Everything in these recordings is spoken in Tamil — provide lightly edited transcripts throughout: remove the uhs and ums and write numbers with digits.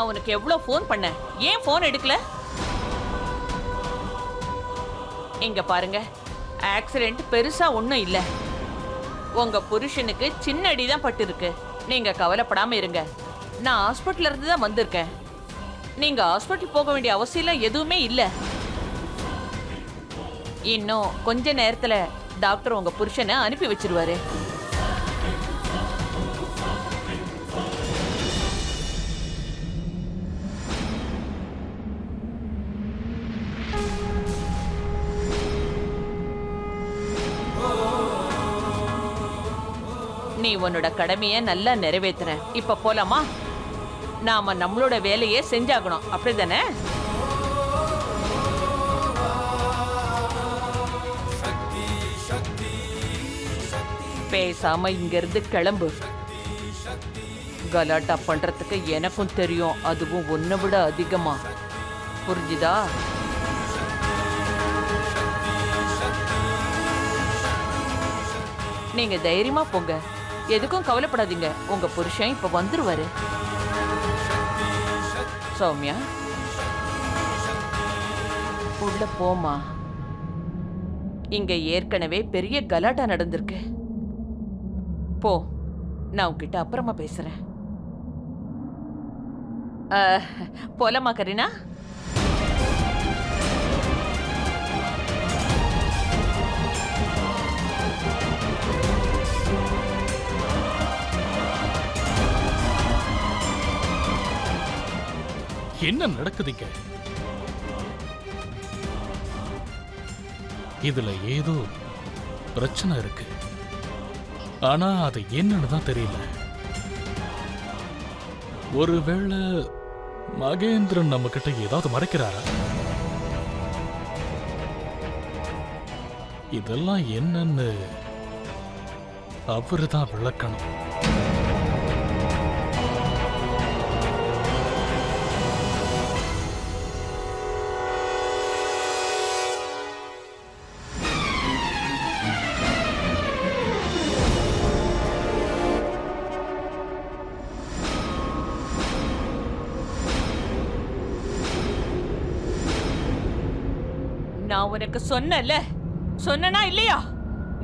நான் உனக்கு எவ்வளவு ஃபோன் பண்ணேன், ஏன் ஃபோன் எடுக்கல? இங்க பாருங்க, ஆக்சிடென்ட் பெருசா ஒண்ணும் இல்ல. உங்க புருஷனுக்கு சின்ன அடிதான் பட்டிருக்கு. நீங்க கவலைப்படாம இருங்க. நான் ஹாஸ்பிட்டல்ல இருந்து தான் வந்திருக்கேன். நீங்க ஹாஸ்பிட்டல் போக வேண்டிய அவசியம் எதுவுமே இல்ல. இன்னும் கொஞ்ச நேரத்துல டாக்டர் உங்க புருஷனை அனுப்பி வச்சிருவாரு. நீ உன்னோட கடமையை நல்லா நிறைவேத்துற. இப்ப போலாமா? நாம நம்மளோட வேலையை செஞ்சாகணும், அப்படிதானே? பேசாம இங்க இருந்து கிளம்பு. கலாட்டா பண்றதுக்கு எனக்கும் தெரியும், அதுவும் உன்னை விட அதிகமா. புரிஞ்சுதா? நீங்க தைரியமா போங்க, எதுக்கும் கவலைப்படாதீங்க. உங்க புருஷன் இப்ப வந்துருவாரு. சௌமியா, உள்ள போமா. இங்க ஏற்கனவே பெரிய கலாட்டா நடந்திருக்கு. போ, நான் உன்கிட்ட அப்புறமா பேசுறேன். போலாமா கரீனா? என்ன நடக்குதுங்க? இதுல ஏதோ பிரச்சனை இருக்கு. ஆனா அது என்னன்னு தான் தெரியல. ஒருவேளை மகேந்திரன் நம்ம கிட்ட ஏதாவது மறைக்கிறாரா? இதெல்லாம் என்னன்னு அவருதான் விளக்கணும். நான் உனக்கு சொன்னனா இல்லையா?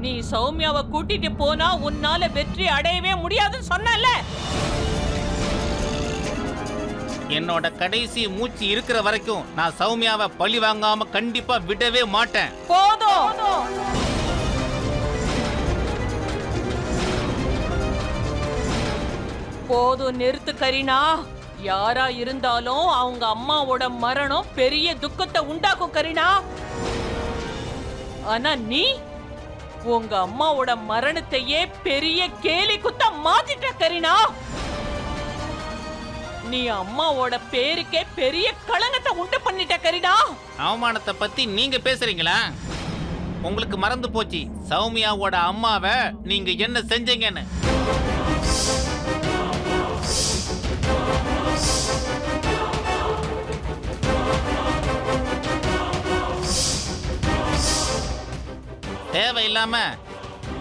நீ சௌமியாவை கூட்டிட்டு போனா உன்னால வெற்றி அடையவே முடியாதுன்னு சொன்னல. என்னோட கடைசி மூச்சு இருக்கிற வரைக்கும் நான் சௌமியாவை பழி வாங்காம கண்டிப்பா விடவே மாட்டேன். போதும், நிறுத்து கரீனா. யாரா இருந்தாலும் அவங்க அம்மாவோட மரணம் பெரிய துக்கத்தை உண்டாக்கும் கரீனா. ஆனா நீ உங்க அம்மாவோட மரணத்தையே பெரிய கேலி குத்த மாத்திட்ட கரீனா. நீ அம்மாவோட பேருக்கே பெரிய களங்கத்தை உண்டு பண்ணிட்ட கரீனா. அவமானத்தை பத்தி நீங்க பேசுறீங்களா? உங்களுக்கு மறந்து போச்சு சௌமியாவோட அம்மாவை நீங்க என்ன செஞ்சீங்கன்னு. தேவையில்லாம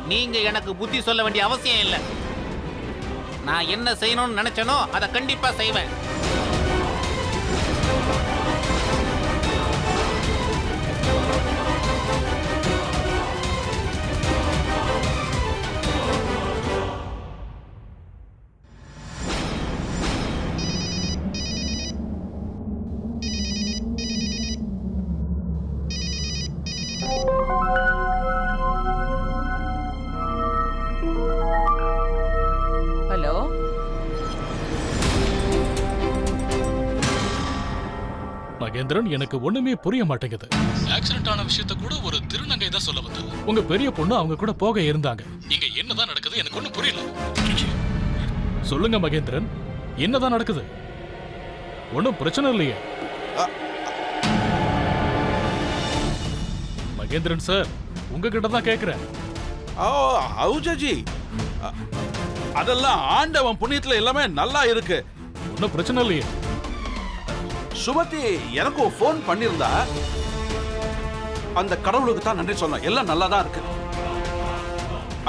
நீங்க எனக்கு புத்தி சொல்ல வேண்டிய அவசியம் இல்லை. நான் என்ன செய்யணும்னு நினைச்சனோ அதை கண்டிப்பா செய்வேன். ஹலோ, மகேந்திரன், எனக்கு ஒண்ணுமே புரிய மாட்டேங்குது. ஆக்சிடென்ட் ஆன விஷயத்த கூட ஒரு திருநங்கை தான் சொல்ல வந்தது. உங்க பெரிய பொண்ணு அவங்க கூட போக இருந்தாங்க. இங்க என்னதான் நடக்குது எனக்கு ஒண்ணும் புரியல. சொல்லுங்க மகேந்திரன், என்னதான் நடக்குது? ஒண்ணும் பிரச்சனை இல்லையே? மகேந்திரன் சார், உங்ககிட்ட தான் கேக்குறேன். அவுஜி, அதெல்லாம் ஆண்டவன் புண்ணியத்துல எல்லாமே நல்லா இருக்கு. ஒன்னும் பிரச்சனை இல்லையே? சுமதி எனக்கும் போன் பண்ணிருந்தா. அந்த கடவுளுக்கு தான் நன்றி சொன்னேன். எல்லாம் நல்லா தான் இருக்கு.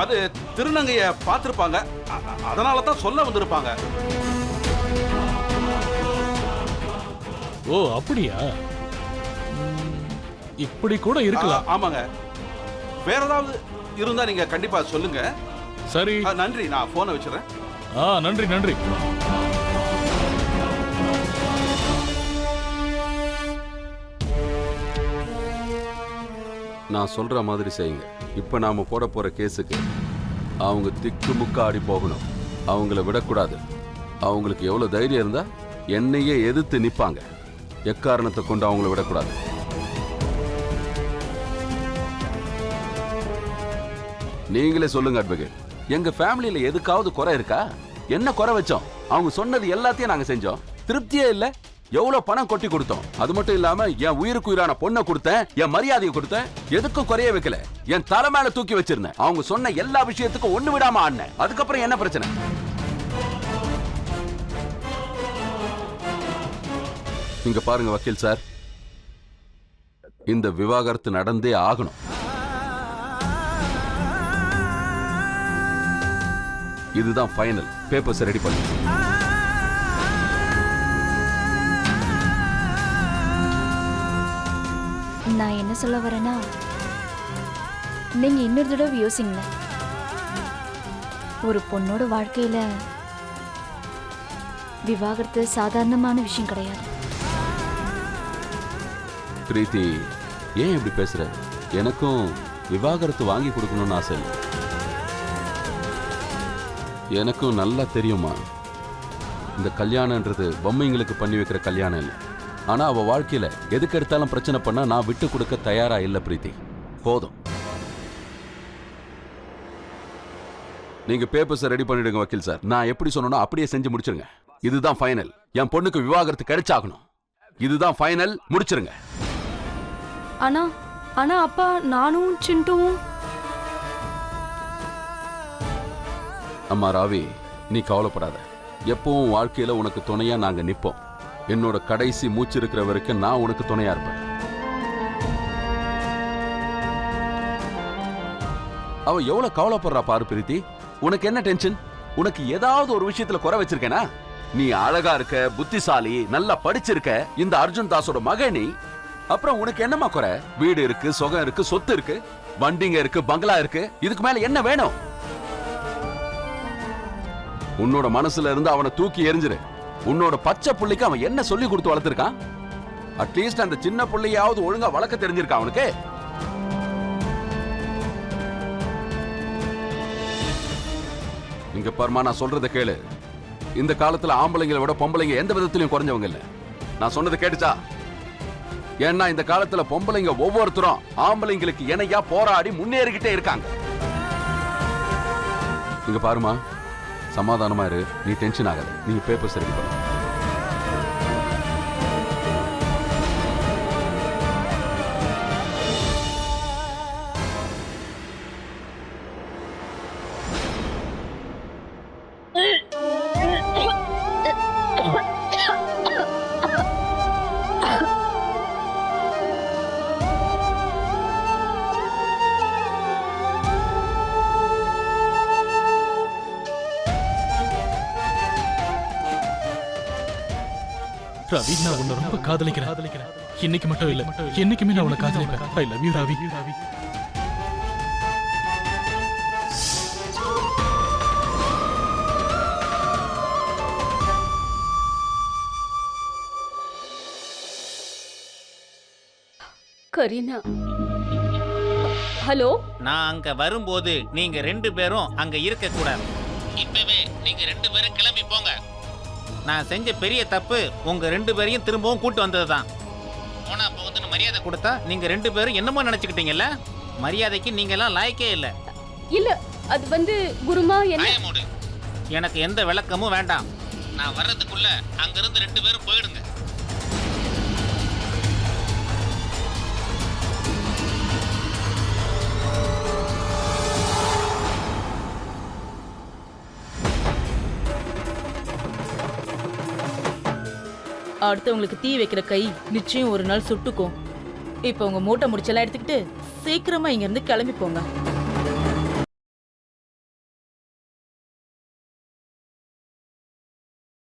அது திருநங்கைய பார்த்திருப்பாங்க, அதனால தான் சொல்ல வந்திருப்பாங்க. ஓ அப்படியா? இப்படி கூட இருக்கலாம். ஆமாங்க. வேற ஏதாவது இருந்தா நீங்க கண்டிப்பா சொல்லுங்க. சரி. நன்றி, நான் போனை வச்சிடறேன். நன்றி நன்றி. நான் சொல்ற மாதிரி செய்யுங்க. இப்ப நாம போட போற கேஸுக்கு அவங்க திக்கு முக்க ஆடி போகணும். அவங்கள விடக்கூடாது. அவங்களுக்கு எவ்வளவு தைரியம் இருந்தா என்னையே எதிர்த்து நிப்பாங்க. எக்காரணத்தை கொண்டு அவங்கள விடக்கூடாது. நீங்களே சொல்லுங்க அட்வொகேட், எங்க ஃபேமிலியில எதுக்காவது குறை இருக்கா? என்ன குறை வச்சோம்? அவங்க சொன்னது எல்லாத்தையும் நாங்க செஞ்சோம். திருப்தியே இல்ல. எவ்வளவு பணம் கொட்டி கொடுத்தோம். அது மட்டும் இல்லாம என் உயிருக்கு உயிரான பொண்ணை கொடுத்தேன், என் மரியாதையை கொடுத்தேன். எதுக்கும் குறைய வைக்கல. என் தலை மேல தூக்கி வச்சிருந்தேன். அவங்க சொன்ன எல்லா விஷயத்துக்கும் ஒண்ணு விடாம ஆடினேன். அதுக்கப்புறம் என்ன பிரச்சனை? இங்க பாருங்க வக்கீல் சார், இந்த விவாகரத்து நடந்தே ஆகணும். இதுதான் ஃபைனல். பேப்பர்ஸ் ரெடி பண்ணி நான் என்ன சொல்ல வரேன்னா, நீங்க இன்னொரு தடவை யோசிங்க. ஒரு பொண்ணோட வாழ்க்கையில விவாகரத்து சாதாரணமான விஷயம் கிடையாது. பிரீத்தி, ஏன் இப்படி பேசுற? எனக்கும் விவாகரத்து வாங்கி கொடுக்கணும்னு ஆசை இல்லை. எனக்கும் நல்லா தெரியுமா, இந்த கல்யாணம்ன்றது பொம்மைங்களுக்கு பண்ணி வைக்கிற கல்யாணம் இல்லை. ஆனா அவ வாழ்க்கையில எதுக்கு எடுத்தாலும் பிரச்சனை பண்ணா நான் விட்டு கொடுக்க தயாரா இல்ல பிரீத்தி. போதும். நீங்க பேப்பர்ஸ் ரெடி பண்ணிடுங்க வக்கீல் சார். நான் எப்படி சொன்னனோ அப்படியே செஞ்சு முடிச்சிருங்க. இதுதான் ஃபைனல். என் பொண்ணுக்கு விவாகரத்து கிடைச்சாகணும். இதுதான் ஃபைனல். முடிச்சிருங்க. ஆனா அப்பா, நானும் சிண்டுவும். அம்மா ராவி, நீ கவலைப்படாத. எப்பவும் வாழ்க்கையில உனக்கு துணையா நாங்க நிப்போம். என்னோட கடைசி மூச்சு இருக்கிற வரைக்கும் நான் உனக்கு துணையா இருப்பேன். அவ எவ்வளவு கவலைப்படுறா பாரு பிரீத்தி. உனக்கு என்ன டென்ஷன்? உனக்கு ஏதாவது ஒரு விஷயத்துல குறை வச்சிருக்கேனா? நீ அழகா இருக்க, புத்திசாலி, நல்லா படிச்சிருக்க, இந்த அர்ஜுன் தாஸோட மகனி. அப்புறம் உனக்கு என்னமா குறை? வீடு இருக்கு, சுகம் இருக்கு, சொத்து இருக்கு, வண்டிங்க இருக்கு, பங்களா இருக்கு. இதுக்கு மேல என்ன வேணும்? உன்னோட மனசுல இருந்து அவனை தூக்கி எறிஞ்சிரு. உன்னோட பச்சை புள்ளைக்கு அவன் என்ன சொல்லி கொடுத்து வளர்த்திருக்கான்? அட்லீஸ்ட் அந்த சின்ன புள்ளையாவது ஒழுங்கா வளர்க்க தெரிஞ்சிருக்கான் அவனுக்கு. இங்க பர்மா, நான் சொல்றத கேளு. இந்த காலத்துல ஆம்பளைங்களை விட பொம்பளைங்க எந்த விதத்திலையும் குறைஞ்சவங்க இல்ல. நான் சொன்னதை கேட்டுச்சா? ஏன்னா இந்த காலத்துல பொம்பளைங்க ஒவ்வொருத்தரும் ஆம்பளைங்களுக்கு இணையா போராடி முன்னேறிக்கிட்டே இருக்காங்க. இங்க பாருமா, சமாதானமா இரு. நீ டென்ஷன் ஆகாத. நீங்க பேப்பர்ஸ் ரெடி பண்ணு. ரவி, நான் உன்னை ரொம்ப காதலிக்கிறேன். இன்னைக்கு மட்டும் இல்ல, என்னைக்குமே நான் உன்னை காதலிப்பேன். I love you Ravi. Kareena, hello. நான் அங்க வரும்போது நீங்க 2 பேரும் அங்க இருக்க கூடாது. இப்பவே நீங்க 2 பேரும் கிளம்பி போங்க. நான் செஞ்ச பெரிய தப்பு உங்க 2 பேரையும் திரும்பவும் கூட்டு வந்ததுதான். போனா போகுதுன்னு மரியாதை கொடுத்தா நீங்க 2 பேரும் என்னமோ நினைச்சுக்கிட்டீங்கல்ல. மரியாதைக்கு நீங்க எல்லாம் லாயக்கே இல்ல. இல்ல, அது வந்து குருமா என்ன. பயமோடு. எனக்கு எந்த விளக்கமும் வேண்டாம். நான் வர்றதுக்குள்ள அங்க இருந்து 2 பேரும் போயிடுங்க. அடுத்தவங்களுக்கு தீ வைக்கிற கை நிச்சயம் ஒரு நாள் சுட்டுக்கும். இப்போ உங்க மூட்டை முடிச்செல்லாம் எடுத்துக்கிட்டு சீக்கிரமா இங்க இருந்து கிளம்பி போங்க.